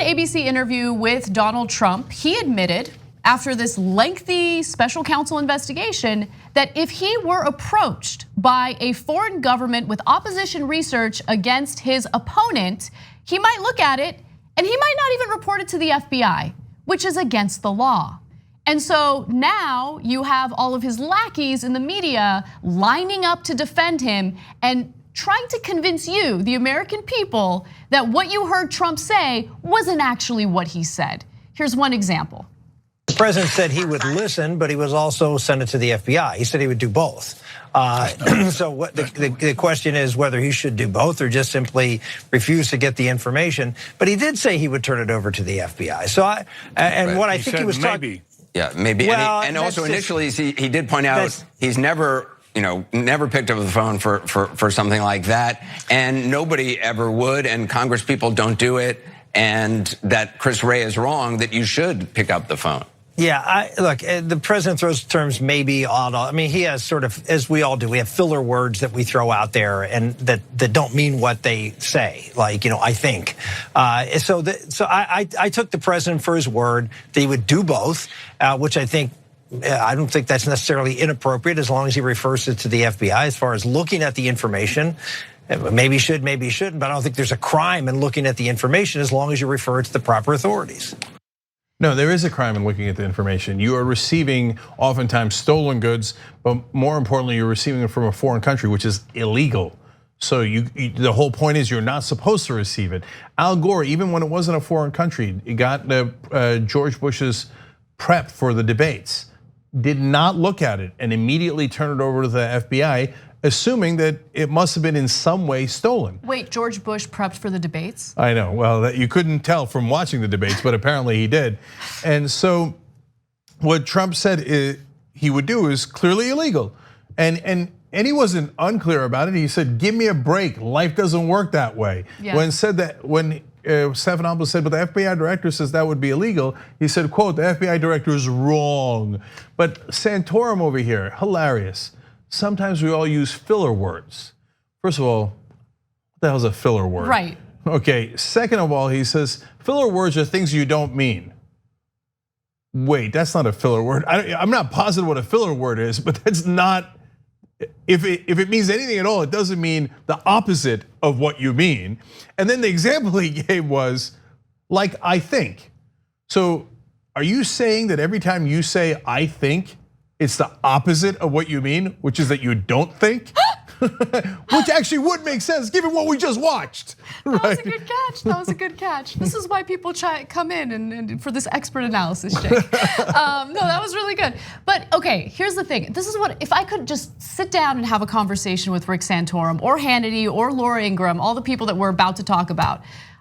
ABC interview with Donald Trump, he admitted after this lengthy special counsel investigation that if he were approached by a foreign government with opposition research against his opponent, he might look at it and he might not even report it to the FBI, which is against the law. And so now you have all of his lackeys in the media lining up to defend him and trying to convince you, the American people, that what you heard Trump say wasn't actually what he said. Here's one example. The president said he would listen, but he was also send it to the FBI. He said he would do both. So what the question is whether he should do both or just simply refuse to get the information. But he did say he would turn it over to the FBI. So what I think he was talking. Yeah, maybe. Well, and also initially he did point out he's never picked up the phone for something like that, and nobody ever would, and Congress people don't do it, and that Chris Wray is wrong, that you should pick up the phone. Yeah, look, the president throws terms maybe odd. I mean, he has sort of, as we all do, we have filler words that we throw out there and that don't mean what they say, like, I think. So I took the president for his word that he would do both, which I don't think that's necessarily inappropriate as long as he refers it to the FBI as far as looking at the information. Maybe he should, maybe he shouldn't, but I don't think there's a crime in looking at the information as long as you refer it to the proper authorities. No, there is a crime in looking at the information. You are receiving oftentimes stolen goods, but more importantly, you're receiving it from a foreign country, which is illegal. So the whole point is you're not supposed to receive it. Al Gore, even when it wasn't a foreign country, he got George Bush's prep for the debates, did not look at it and immediately turned it over to the FBI, assuming that it must have been in some way stolen. Wait, George Bush prepped for the debates? I know, well, you couldn't tell from watching the debates, but apparently he did. And so what Trump said he would do is clearly illegal. And he wasn't unclear about it. He said, give me a break, life doesn't work that way. Yeah. When Stephanopoulos said, but the FBI director says that would be illegal, he said, quote, the FBI director is wrong. But Santorum over here, hilarious. Sometimes we all use filler words. First of all, what the hell's a filler word? Right. Okay, second of all, he says, filler words are things you don't mean. Wait, that's not a filler word. I'm not positive what a filler word is, but that's not, if it means anything at all, it doesn't mean the opposite of what you mean. And then the example he gave was, like, I think. So are you saying that every time you say, I think, it's the opposite of what you mean, which is that you don't think? Which actually would make sense given what we just watched. That was a good catch. That was a good catch. This is why people come in and for this expert analysis, Jake. No, that was really good. But okay, here's the thing. This is what, if I could just sit down and have a conversation with Rick Santorum or Hannity or Laura Ingraham, all the people that we're about to talk about,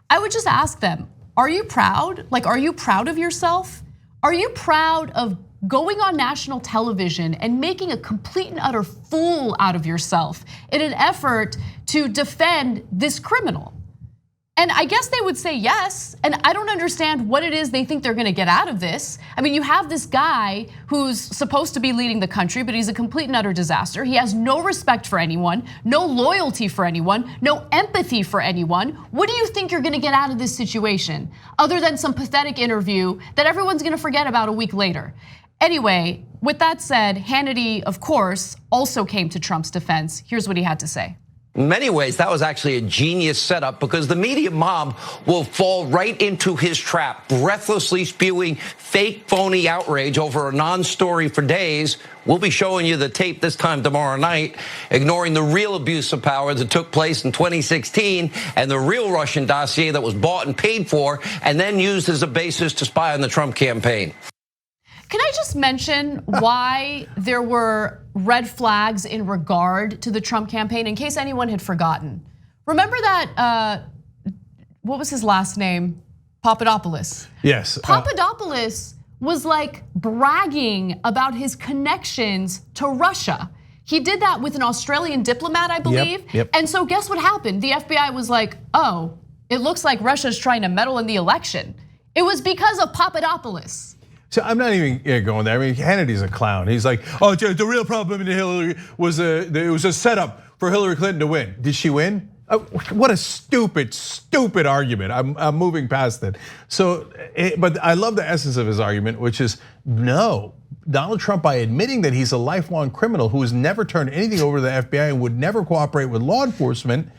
I would just ask them, are you proud? Like, are you proud of yourself? Are you proud of going on national television and making a complete and utter fool out of yourself in an effort to defend this criminal? And I guess they would say yes, and I don't understand what it is they think they're gonna get out of this. I mean, you have this guy who's supposed to be leading the country, but he's a complete and utter disaster. He has no respect for anyone, no loyalty for anyone, no empathy for anyone. What do you think you're gonna get out of this situation, other than some pathetic interview that everyone's gonna forget about a week later? Anyway, with that said, Hannity, of course, also came to Trump's defense. Here's what he had to say. In many ways, that was actually a genius setup because the media mob will fall right into his trap, breathlessly spewing fake, phony outrage over a non-story for days. We'll be showing you the tape this time tomorrow night, ignoring the real abuse of power that took place in 2016 and the real Russian dossier that was bought and paid for and then used as a basis to spy on the Trump campaign. Can I just mention why there were red flags in regard to the Trump campaign, in case anyone had forgotten? Remember that, what was his last name? Papadopoulos. Yes. Papadopoulos was like bragging about his connections to Russia. He did that with an Australian diplomat, I believe. Yep. And so guess what happened? The FBI was like, oh, it looks like Russia's trying to meddle in the election. It was because of Papadopoulos. So I'm not even going there. I mean, Hannity's a clown. He's like, oh, the real problem in Hillary was it was a setup for Hillary Clinton to win. Did she win? What a stupid argument. I'm moving past it. So, but I love the essence of his argument, which is no. Donald Trump, by admitting that he's a lifelong criminal who has never turned anything over to the FBI and would never cooperate with law enforcement,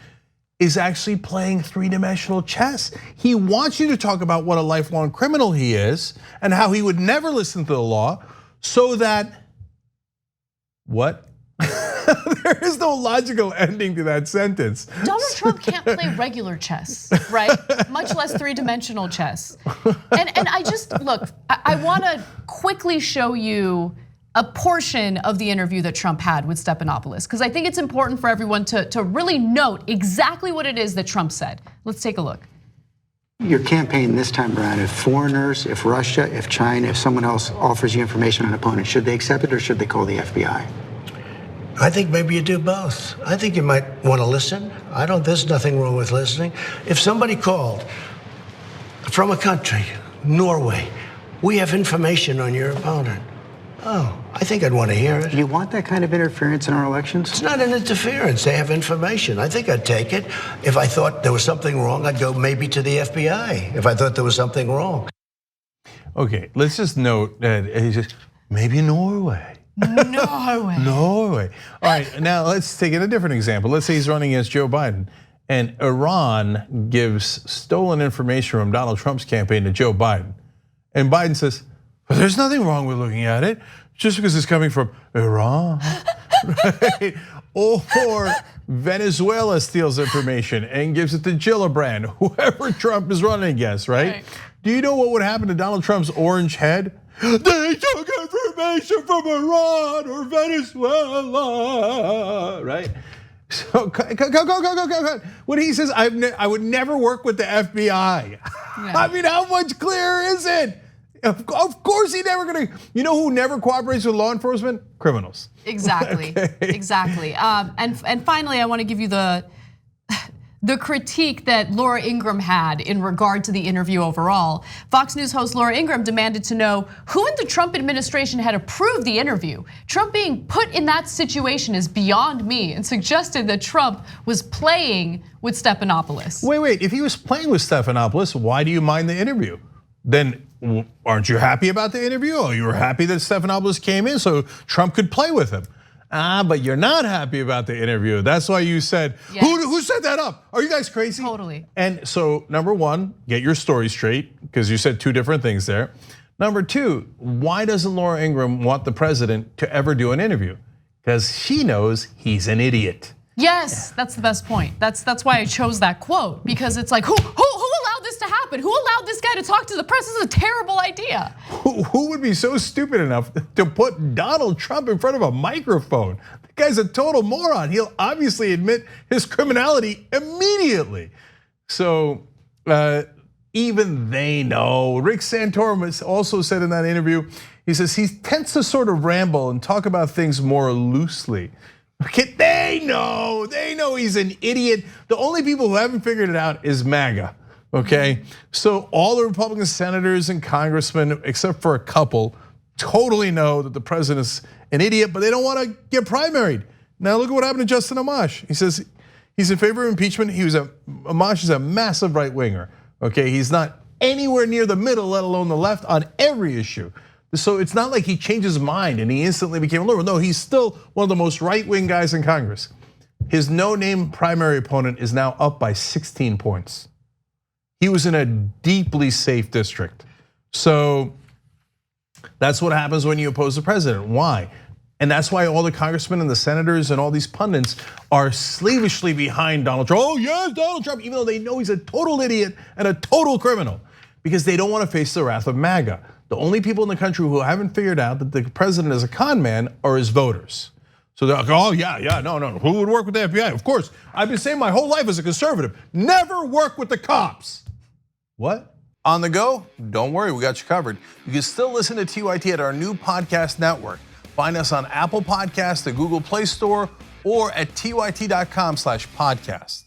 is actually playing three-dimensional chess. He wants you to talk about what a lifelong criminal he is and how he would never listen to the law, so that what? There is no logical ending to that sentence. Donald Trump can't play regular chess, right? Much less three-dimensional chess. And I just, look, I wanna quickly show you a portion of the interview that Trump had with Stephanopoulos, because I think it's important for everyone to really note exactly what it is that Trump said. Let's take a look. Your campaign this time around, if foreigners, if Russia, if China, if someone else offers you information on an opponent, should they accept it or should they call the FBI? I think maybe you do both. I think you might want to listen. There's nothing wrong with listening. If somebody called from a country, Norway, we have information on your opponent. Oh, I think I'd want to hear it. Do you want that kind of interference in our elections? It's not an interference. They have information. I think I'd take it. If I thought there was something wrong, I'd go maybe to the FBI. If I thought there was something wrong. Okay, let's just note that he says, maybe Norway. Norway. All right, now let's take a different example. Let's say he's running against Joe Biden, and Iran gives stolen information from Donald Trump's campaign to Joe Biden. And Biden says, well, there's nothing wrong with looking at it, just because it's coming from Iran. Right? Or Venezuela steals information and gives it to Gillibrand, whoever Trump is running against, right? Do you know what would happen to Donald Trump's orange head? They took information from Iran or Venezuela, right? So go. When he says, I would never work with the FBI. Yeah. I mean, how much clearer is it? Of course he never gonna, you know who never cooperates with law enforcement? Criminals. Exactly, exactly. And finally, I wanna give you the critique that Laura Ingraham had in regard to the interview overall. Fox News host Laura Ingraham demanded to know who in the Trump administration had approved the interview. Trump being put in that situation is beyond me, and suggested that Trump was playing with Stephanopoulos. Wait, if he was playing with Stephanopoulos, why do you mind the interview? Then aren't you happy about the interview? Oh, you were happy that Stephanopoulos came in so Trump could play with him. But you're not happy about the interview. That's why you said, yes. Who set that up? Are you guys crazy? Totally. And so number one, get your story straight, because you said two different things there. Number two, why doesn't Laura Ingraham want the president to ever do an interview? Because she knows he's an idiot. Yes, that's the best point. That's why I chose that quote, because it's like, who allowed this to happen? Who allowed this guy to talk to the press? This is a terrible idea. Who would be so stupid enough to put Donald Trump in front of a microphone? The guy's a total moron. He'll obviously admit his criminality immediately. So even they know. Rick Santorum has also said in that interview, he says he tends to sort of ramble and talk about things more loosely. Okay, they know he's an idiot. The only people who haven't figured it out is MAGA, okay? So all the Republican senators and congressmen, except for a couple, totally know that the president's an idiot, but they don't want to get primaried. Now look at what happened to Justin Amash. He says he's in favor of impeachment. Amash is a massive right winger, okay? He's not anywhere near the middle, let alone the left, on every issue. So it's not like he changed his mind and he instantly became a liberal. No, he's still one of the most right-wing guys in Congress. His no-name primary opponent is now up by 16 points. He was in a deeply safe district. So that's what happens when you oppose the president. Why? And that's why all the congressmen and the senators and all these pundits are slavishly behind Donald Trump. Oh yes, Donald Trump, even though they know he's a total idiot and a total criminal, because they don't want to face the wrath of MAGA. The only people in the country who haven't figured out that the president is a con man are his voters. So they're like, oh yeah, no. Who would work with the FBI? Of course, I've been saying my whole life as a conservative, never work with the cops. What? On the go? Don't worry, we got you covered. You can still listen to TYT at our new podcast network. Find us on Apple Podcasts, the Google Play Store, or at tyt.com/podcast.